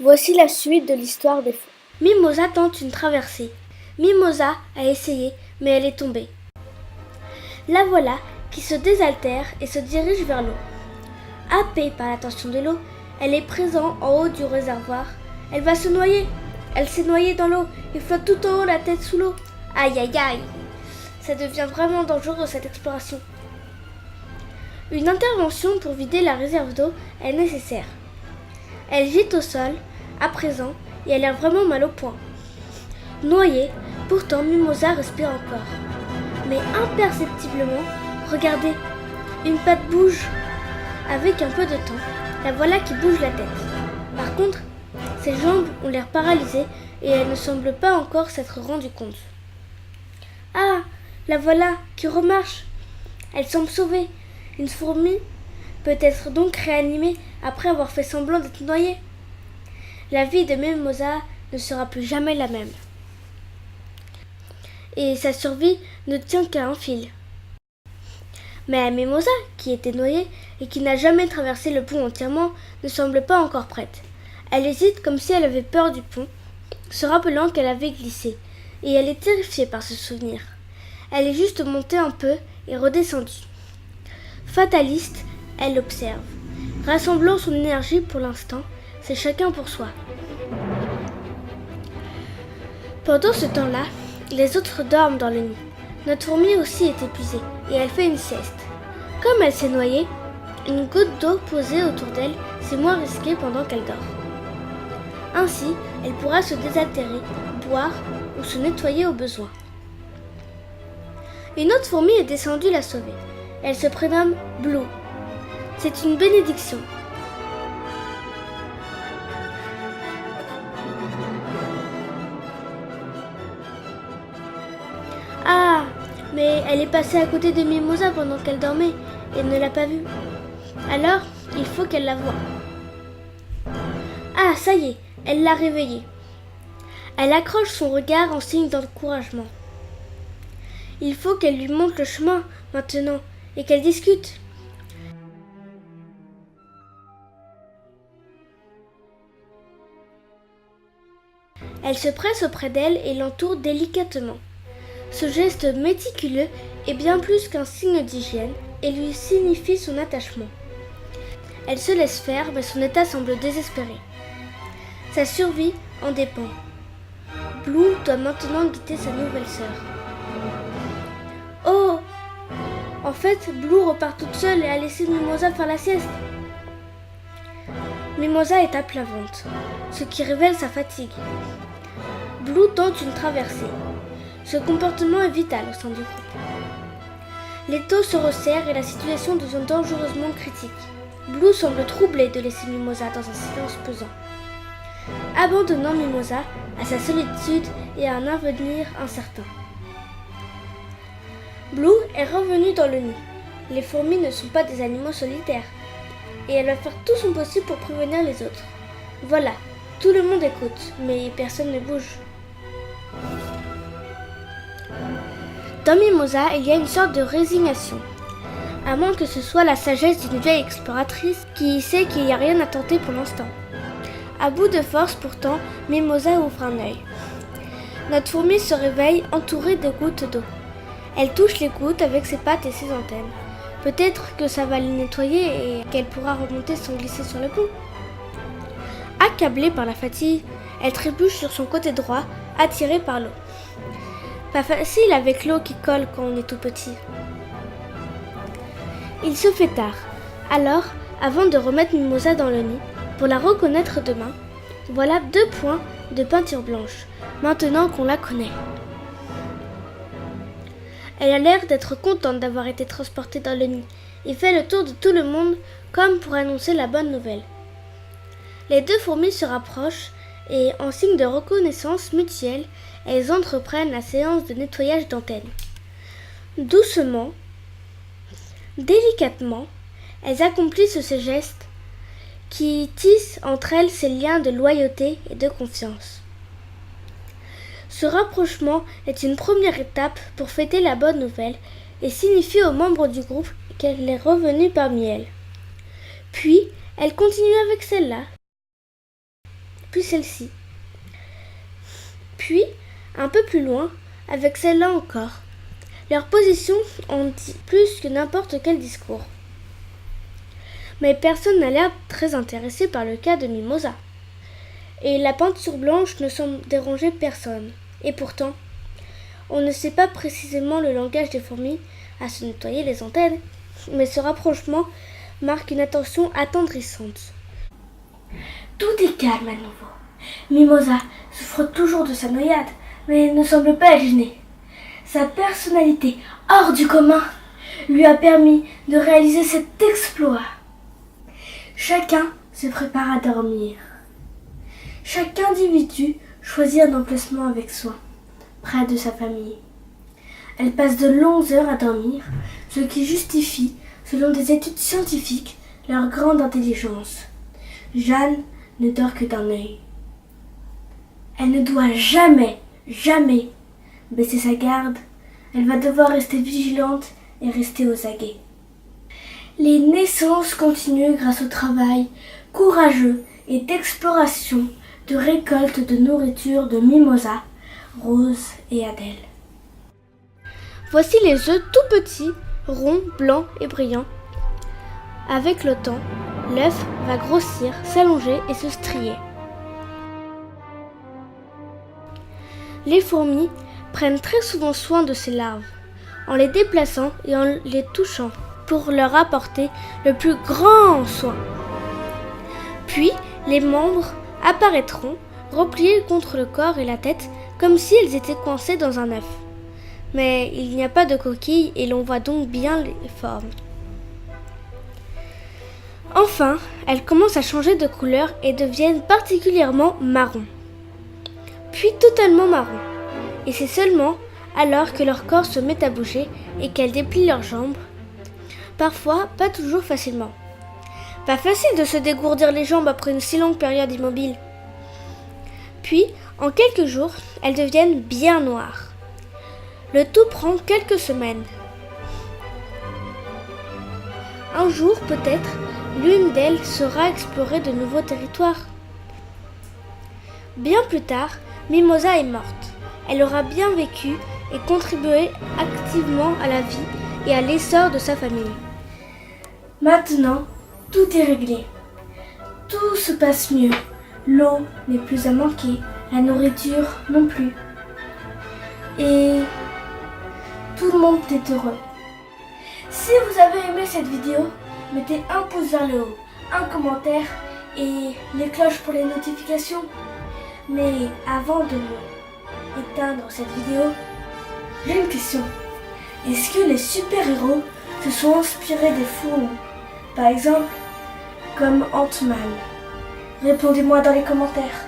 Voici la suite de l'histoire des fous. Mimosa tente une traversée. Mimosa a essayé, mais elle est tombée. La voilà qui se désaltère et se dirige vers l'eau. Happée par la tension de l'eau, elle est présente en haut du réservoir. Elle va se noyer. Elle s'est noyée dans l'eau et flotte tout en haut, la tête sous l'eau. Aïe aïe aïe! Ça devient vraiment dangereux cette exploration. Une intervention pour vider la réserve d'eau est nécessaire. Elle gît au sol, à présent, et elle a vraiment mal au poing. Noyée, pourtant Mimosa respire encore. Mais imperceptiblement, regardez, une patte bouge. Avec un peu de temps, la voilà qui bouge la tête. Par contre, ses jambes ont l'air paralysées et elle ne semble pas encore s'être rendue compte. Ah, la voilà qui remarche. Elle semble sauvée. Une fourmi peut être donc réanimée après avoir fait semblant d'être noyée. La vie de Mimosa ne sera plus jamais la même. Et sa survie ne tient qu'à un fil. Mais Mimosa, qui était noyée et qui n'a jamais traversé le pont entièrement, ne semble pas encore prête. Elle hésite comme si elle avait peur du pont, se rappelant qu'elle avait glissé, et elle est terrifiée par ce souvenir. Elle est juste montée un peu et redescendue. Fataliste, elle observe. Rassemblant son énergie pour l'instant, c'est chacun pour soi. Pendant ce temps-là, les autres dorment dans le nid. Notre fourmi aussi est épuisée et elle fait une sieste. Comme elle s'est noyée, une goutte d'eau posée autour d'elle, c'est moins risqué pendant qu'elle dort. Ainsi, elle pourra se désaltérer, boire ou se nettoyer au besoin. Une autre fourmi est descendue la sauver. Elle se prénomme Blue. C'est une bénédiction. Ah, mais elle est passée à côté de Mimosa pendant qu'elle dormait et ne l'a pas vue. Alors, il faut qu'elle la voie. Ah, ça y est, elle l'a réveillée. Elle accroche son regard en signe d'encouragement. Il faut qu'elle lui montre le chemin maintenant et qu'elle discute. Elle se presse auprès d'elle et l'entoure délicatement. Ce geste méticuleux est bien plus qu'un signe d'hygiène et lui signifie son attachement. Elle se laisse faire, mais son état semble désespéré. Sa survie en dépend. Blue doit maintenant guider sa nouvelle sœur. Oh! En fait, Blue repart toute seule et a laissé Mimosa faire la sieste. Mimosa est à plat ventre, ce qui révèle sa fatigue. Blue tente une traversée. Ce comportement est vital au sein du groupe. Les taux se resserrent et la situation devient dangereusement critique. Blue semble troublée de laisser Mimosa dans un silence pesant. Abandonnant Mimosa à sa solitude et à un avenir incertain. Blue est revenue dans le nid. Les fourmis ne sont pas des animaux solitaires. Et elle va faire tout son possible pour prévenir les autres. Voilà, tout le monde écoute, mais personne ne bouge. Dans Mimosa, il y a une sorte de résignation. À moins que ce soit la sagesse d'une vieille exploratrice qui sait qu'il n'y a rien à tenter pour l'instant. À bout de force pourtant, Mimosa ouvre un œil. Notre fourmi se réveille entourée de gouttes d'eau. Elle touche les gouttes avec ses pattes et ses antennes. Peut-être que ça va les nettoyer et qu'elle pourra remonter sans glisser sur le pont. Accablée par la fatigue, elle trébuche sur son côté droit, attirée par l'eau. Pas facile avec l'eau qui colle quand on est tout petit. Il se fait tard. Alors, avant de remettre Mimosa dans le nid, pour la reconnaître demain, voilà 2 points de peinture blanche, maintenant qu'on la connaît. Elle a l'air d'être contente d'avoir été transportée dans le nid et fait le tour de tout le monde comme pour annoncer la bonne nouvelle. Les 2 fourmis se rapprochent et, en signe de reconnaissance mutuelle, elles entreprennent la séance de nettoyage d'antennes. Doucement, délicatement, elles accomplissent ce geste qui tisse entre elles ces liens de loyauté et de confiance. Ce rapprochement est une première étape pour fêter la bonne nouvelle et signifie aux membres du groupe qu'elle est revenue parmi elles. Puis, elle continue avec celle-là. puis celle-ci. Puis, un peu plus loin, avec celle-là encore. Leur position en dit plus que n'importe quel discours. Mais personne n'a l'air très intéressé par le cas de Mimosa. Et la peinture blanche ne semble déranger personne. Et pourtant, on ne sait pas précisément le langage des fourmis à se nettoyer les antennes, mais ce rapprochement marque une attention attendrissante. Tout est calme à nouveau. Mimosa souffre toujours de sa noyade, mais ne semble pas être gênée. Sa personnalité hors du commun lui a permis de réaliser cet exploit. Chacun se prépare à dormir. Chaque individu choisit un emplacement avec soin, près de sa famille. Elle passe de longues heures à dormir, ce qui justifie, selon des études scientifiques, leur grande intelligence. Jeanne ne dort que d'un œil. Elle ne doit jamais baisser sa garde. Elle va devoir rester vigilante et rester aux aguets. Les naissances continuent grâce au travail courageux et d'exploration de récolte de nourriture de Mimosa, Rose et Adèle. Voici les œufs tout petits, ronds, blancs et brillants. Avec le temps, l'œuf va grossir, s'allonger et se strier. Les fourmis prennent très souvent soin de ces larves, en les déplaçant et en les touchant, pour leur apporter le plus grand soin. Puis, les membres apparaîtront, repliés contre le corps et la tête, comme si elles étaient coincées dans un œuf. Mais il n'y a pas de coquille et l'on voit donc bien les formes. Enfin, elles commencent à changer de couleur et deviennent particulièrement marron, puis totalement marron. Et c'est seulement alors que leur corps se met à bouger et qu'elles déplient leurs jambes. Parfois, pas toujours facilement. Pas facile de se dégourdir les jambes après une si longue période immobile. Puis, en quelques jours, elles deviennent bien noires. Le tout prend quelques semaines. Un jour, peut-être, l'une d'elles saura explorer de nouveaux territoires. Bien plus tard, Mimosa est morte. Elle aura bien vécu et contribué activement à la vie et à l'essor de sa famille. Maintenant, tout est réglé. Tout se passe mieux. L'eau n'est plus à manquer, la nourriture non plus. Et tout le monde est heureux. Si vous avez aimé cette vidéo, mettez un pouce vers le haut, un commentaire et les cloches pour les notifications. Mais avant de éteindre cette vidéo, j'ai une question. Est-ce que les super-héros se sont inspirés des fourmis? Par exemple, comme Ant-Man? Répondez-moi dans les commentaires.